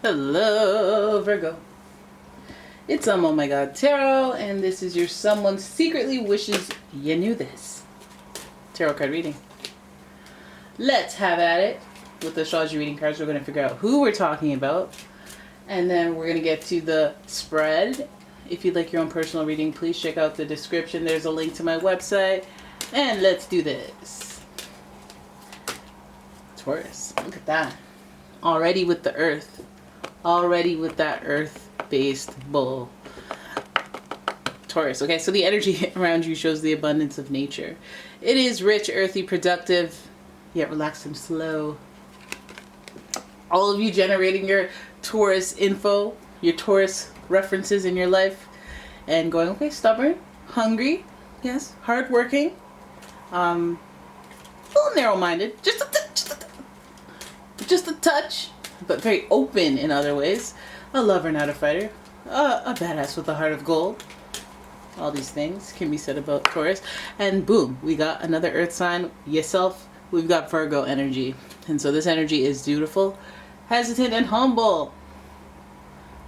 Hello, Virgo. It's umomgtarot, and this is your someone secretly wishes you knew this tarot card reading. Let's have at it. With the astrology reading cards, we're going to figure out who we're talking about, and then we're going to get to the spread. If you'd like your own personal reading, please check out the description. There's a link to my website, and let's do this. Taurus, look at that. Already with the earth. Already with that earth-based bull. Taurus. Okay, so the energy around you shows the abundance of nature. It is rich, earthy, productive, yet relaxed and slow. All of you generating your Taurus info, your Taurus references in your life, and going, okay, stubborn, hungry, yes, hardworking, a little narrow-minded, just a touch, but very open in other ways. A lover, not a fighter. A badass with a heart of gold. All these things can be said about Taurus. And boom, we got another earth sign, yourself. We've got Virgo energy. And so this energy is dutiful, hesitant, and humble.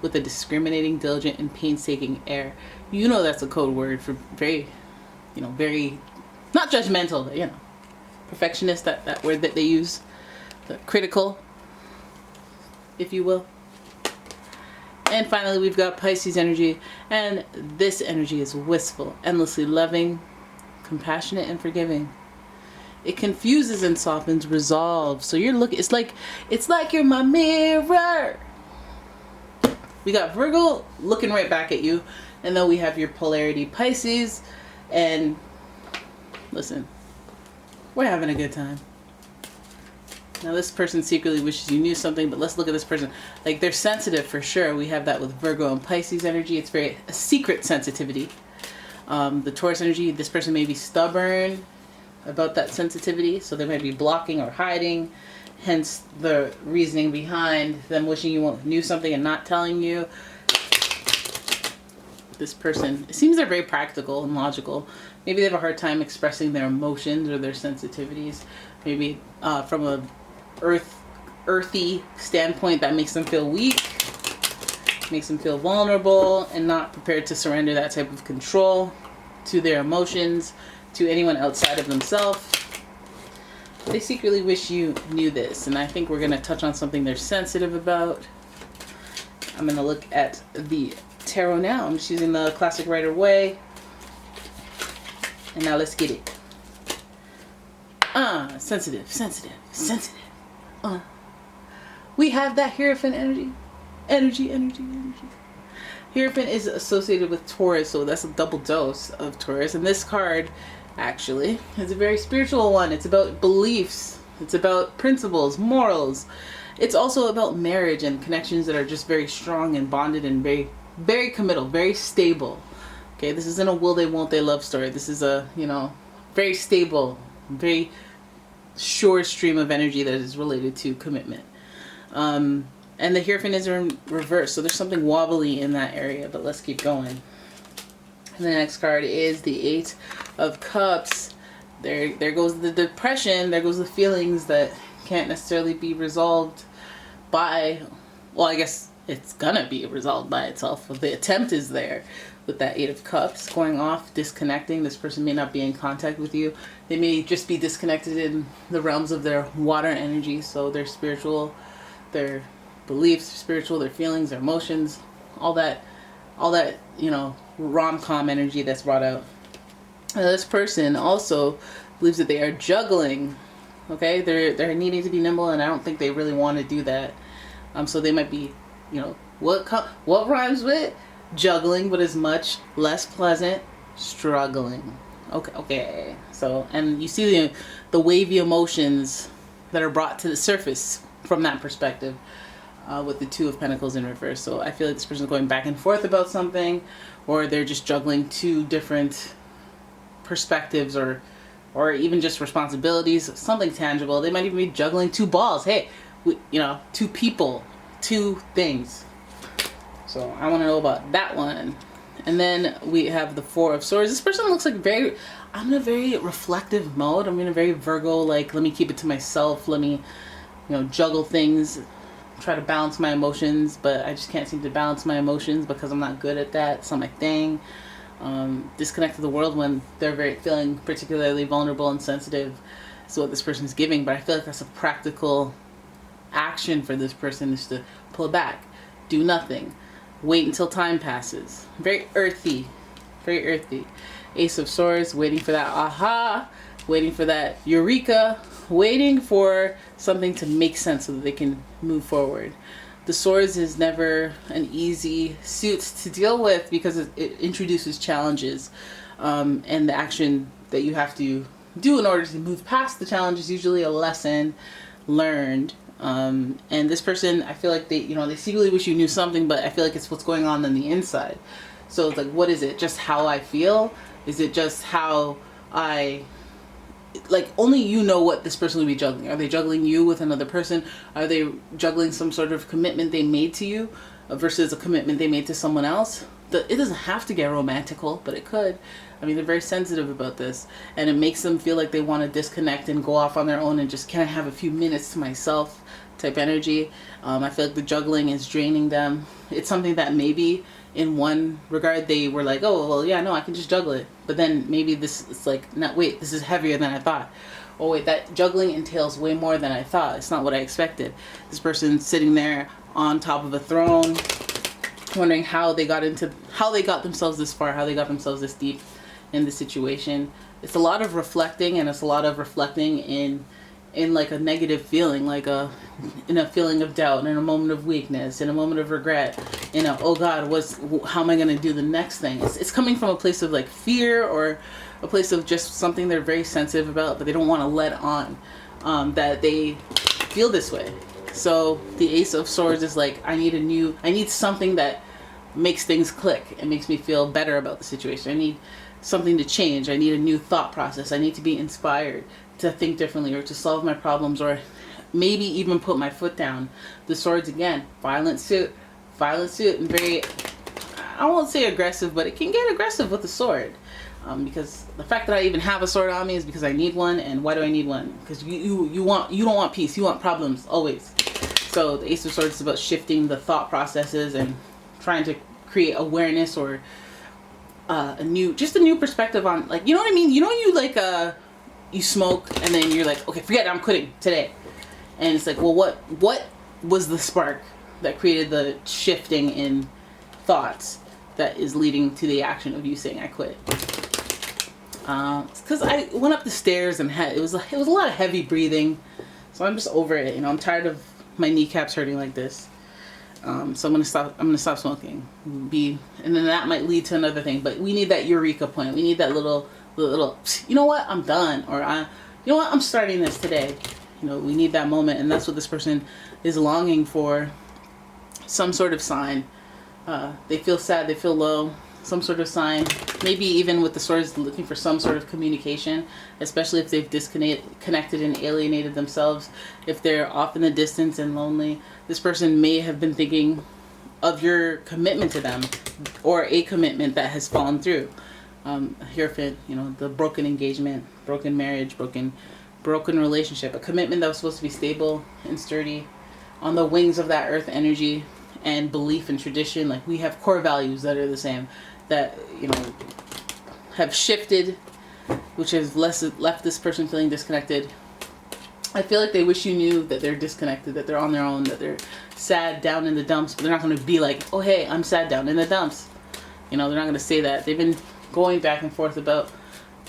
With a discriminating, diligent, and painstaking air. You know that's a code word for very, very, not judgmental, but, perfectionist, that word that they use. The critical, if you will. And finally, we've got Pisces energy, and this energy is wistful, endlessly loving, compassionate, and forgiving. It confuses and softens resolve. So you're looking, it's like you're my mirror. We got Virgo looking right back at you, and then we have your polarity Pisces, and listen, we're having a good time. Now this person secretly wishes you knew something, but let's look at this person. Like, they're sensitive for sure. We have that with Virgo and Pisces energy. It's very a secret sensitivity. The Taurus energy, this person may be stubborn about that sensitivity, so they might be blocking or hiding. Hence the reasoning behind them wishing you knew something and not telling you. This person, it seems they're very practical and logical. Maybe they have a hard time expressing their emotions or their sensitivities. Maybe from a earthy standpoint, that makes them feel weak, makes them feel vulnerable, and not prepared to surrender that type of control to their emotions, to anyone outside of themselves. They secretly wish you knew this, and I think we're going to touch on something they're sensitive about. I'm going to look at the tarot now. I'm just using the classic Rider Way. And now let's get it. Sensitive. We have that Hierophant energy. Energy. Hierophant is associated with Taurus, so that's a double dose of Taurus. And this card, actually, is a very spiritual one. It's about beliefs. It's about principles, morals. It's also about marriage and connections that are just very strong and bonded and very, very committal, very stable. Okay, this isn't a will they, won't they love story. This is a, very stable, very sure stream of energy that is related to commitment. And the Hierophant is in reverse, so there's something wobbly in that area, but let's keep going. And the next card is the Eight of Cups. There goes the depression, there goes the feelings that can't necessarily be resolved by, well, I guess it's gonna be resolved by itself. The attempt is there with that Eight of Cups going off, disconnecting. This person may not be in contact with you. They may just be disconnected in the realms of their water energy, so their spiritual, their beliefs, spiritual, their feelings, their emotions, all that, rom-com energy that's brought out. Now, this person also believes that they are juggling. Okay, they're needing to be nimble, and I don't think they really want to do that. So they might be, what rhymes with juggling, but is much less pleasant, struggling. Okay. So, and you see the wavy emotions that are brought to the surface from that perspective. With the Two of Pentacles in reverse. So I feel like this person is going back and forth about something, or they're just juggling two different perspectives, or even just responsibilities, something tangible. They might even be juggling two balls. Hey, two people, two things. So I want to know about that one. And then we have the Four of Swords. This person looks like I'm in a very reflective mode. I'm in a very Virgo, like, let me keep it to myself. Let me, juggle things try to balance my emotions, but I just can't seem to balance my emotions because I'm not good at that. It's not my thing. Disconnect to the world when they're feeling particularly vulnerable and sensitive is what this person is giving. But I feel like that's a practical action for this person, is to pull back, do nothing, wait until time passes. Very earthy, very earthy. Ace of Swords, waiting for that aha, waiting for that eureka, waiting for something to make sense so that they can move forward. The Swords is never an easy suit to deal with because it introduces challenges, and the action that you have to do in order to move past the challenge is usually a lesson learned. And this person, I feel like they secretly wish you knew something, but I feel like it's what's going on the inside. So it's like, what is it? Just how I feel? Is it just how only you know what this person would be juggling. Are they juggling you with another person? Are they juggling some sort of commitment they made to you versus a commitment they made to someone else? It doesn't have to get romantical, but it could. I mean, they're very sensitive about this, and it makes them feel like they want to disconnect and go off on their own and just, can I have a few minutes to myself type energy. I feel like the juggling is draining them. It's something that maybe in one regard they were like, oh, well, yeah, no, I can just juggle it. But then maybe it's like, no, wait, this is heavier than I thought. Oh, wait, that juggling entails way more than I thought. It's not what I expected. This person's sitting there on top of a throne, wondering how they got themselves this far, how they got themselves this deep in the situation. It's a lot of reflecting, and it's a lot of reflecting in like a negative feeling, in a feeling of doubt, in a moment of weakness, in a moment of regret, oh God, how am I going to do the next thing? It's coming from a place of like fear, or a place of just something they're very sensitive about, but they don't want to let on that they feel this way. So the Ace of Swords is like, I need something that makes things click and makes me feel better about the situation. I need something to change. I need a new thought process. I need to be inspired to think differently, or to solve my problems, or maybe even put my foot down. The Swords, again, violent suit, and very, I won't say aggressive, but it can get aggressive with the sword. Because the fact that I even have a sword on me is because I need one. And why do I need one? Because you don't want peace, you want problems always. So the Ace of Swords is about shifting the thought processes and trying to create awareness, or a new perspective on, like, you know what I mean? You smoke and then you're like, okay, forget it, I'm quitting today. And it's like, well, what was the spark that created the shifting in thoughts that is leading to the action of you saying I quit? Because I went up the stairs and it was a lot of heavy breathing, so I'm just over it. I'm tired of my kneecaps hurting like this. So I'm gonna stop smoking. And then that might lead to another thing. But we need that eureka point. We need that little, you know what, I'm done, or you know what, I'm starting this today. We need that moment, and that's what this person is longing for. Some sort of sign. They feel sad, they feel low. Some sort of sign. Maybe even with the Swords, looking for some sort of communication, especially if they've disconnected and alienated themselves. If they're off in the distance and lonely, this person may have been thinking of your commitment to them, or a commitment that has fallen through. Hierophant, the broken engagement, broken marriage, broken relationship, a commitment that was supposed to be stable and sturdy on the wings of that earth energy and belief and tradition. Like, we have core values that are the same, that have shifted, which has left this person feeling disconnected. I feel like they wish you knew that they're disconnected, that they're on their own, that they're sad down in the dumps, but they're not going to be like, oh hey, I'm sad down in the dumps. They're not going to say that. They've been going back and forth about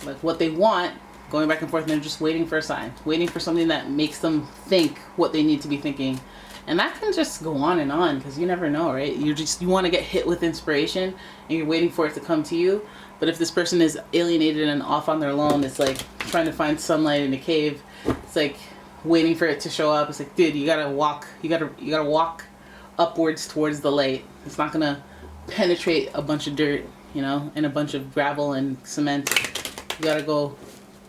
like what they want, going back and forth, and they're just waiting for a sign, waiting for something that makes them think what they need to be thinking. And that can just go on and on, because you never know, right? You want to get hit with inspiration and you're waiting for it to come to you. But if this person is alienated and off on their own, it's like trying to find sunlight in a cave. It's like waiting for it to show up. It's like, dude, you gotta walk upwards towards the light. It's not gonna penetrate a bunch of dirt, and a bunch of gravel and cement. You gotta go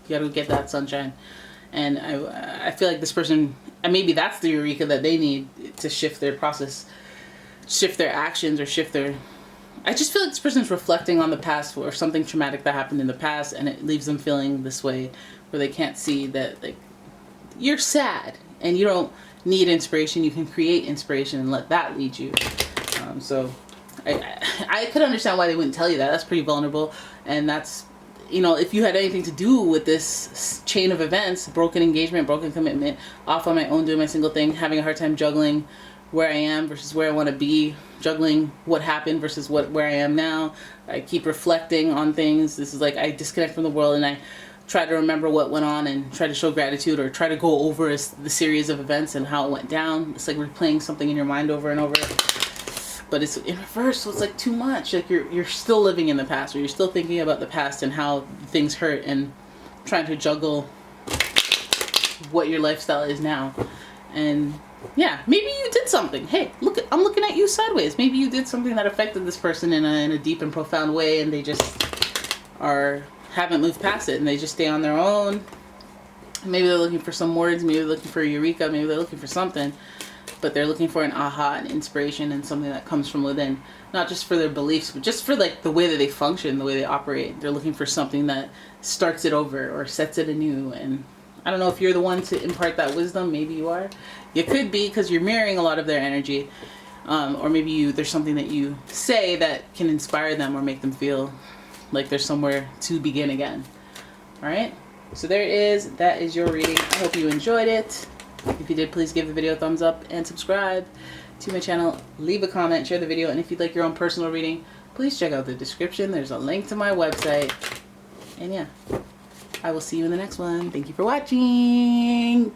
get that sunshine. And I feel like this person, and maybe that's the eureka that they need to shift their process, shift their actions, or shift their... I just feel like this person's reflecting on the past, or something traumatic that happened in the past, and it leaves them feeling this way, where they can't see that, like, you're sad, and you don't need inspiration, you can create inspiration and let that lead you. So I could understand why they wouldn't tell you that. That's pretty vulnerable, and that's, you know, if you had anything to do with this chain of events, broken engagement, broken commitment, off on my own, doing my single thing, having a hard time juggling where I am versus where I want to be, juggling what happened versus where I am now. I keep reflecting on things. This is like I disconnect from the world and I try to remember what went on and try to show gratitude, or try to go over the series of events and how it went down. It's like replaying something in your mind over and over. But it's in reverse, so it's like too much. Like you're still living in the past, or you're still thinking about the past and how things hurt, and trying to juggle what your lifestyle is now. And yeah, maybe you did something. Hey, look, I'm looking at you sideways. Maybe you did something that affected this person in a deep and profound way, and they just haven't moved past it, and they just stay on their own. Maybe they're looking for some words. Maybe they're looking for a eureka. Maybe they're looking for something. But they're looking for an aha, an inspiration, and something that comes from within. Not just for their beliefs, but just for like the way that they function, the way they operate. They're looking for something that starts it over or sets it anew. And I don't know if you're the one to impart that wisdom. Maybe you are. You could be, because you're mirroring a lot of their energy. Or maybe there's something that you say that can inspire them or make them feel like there's somewhere to begin again. Alright? So there it is. That is your reading. I hope you enjoyed it. If you did, please give the video a thumbs up and subscribe to my channel. Leave a comment, share the video, and if you'd like your own personal reading, please check out the description. There's a link to my website. And yeah, I will see you in the next one. Thank you for watching.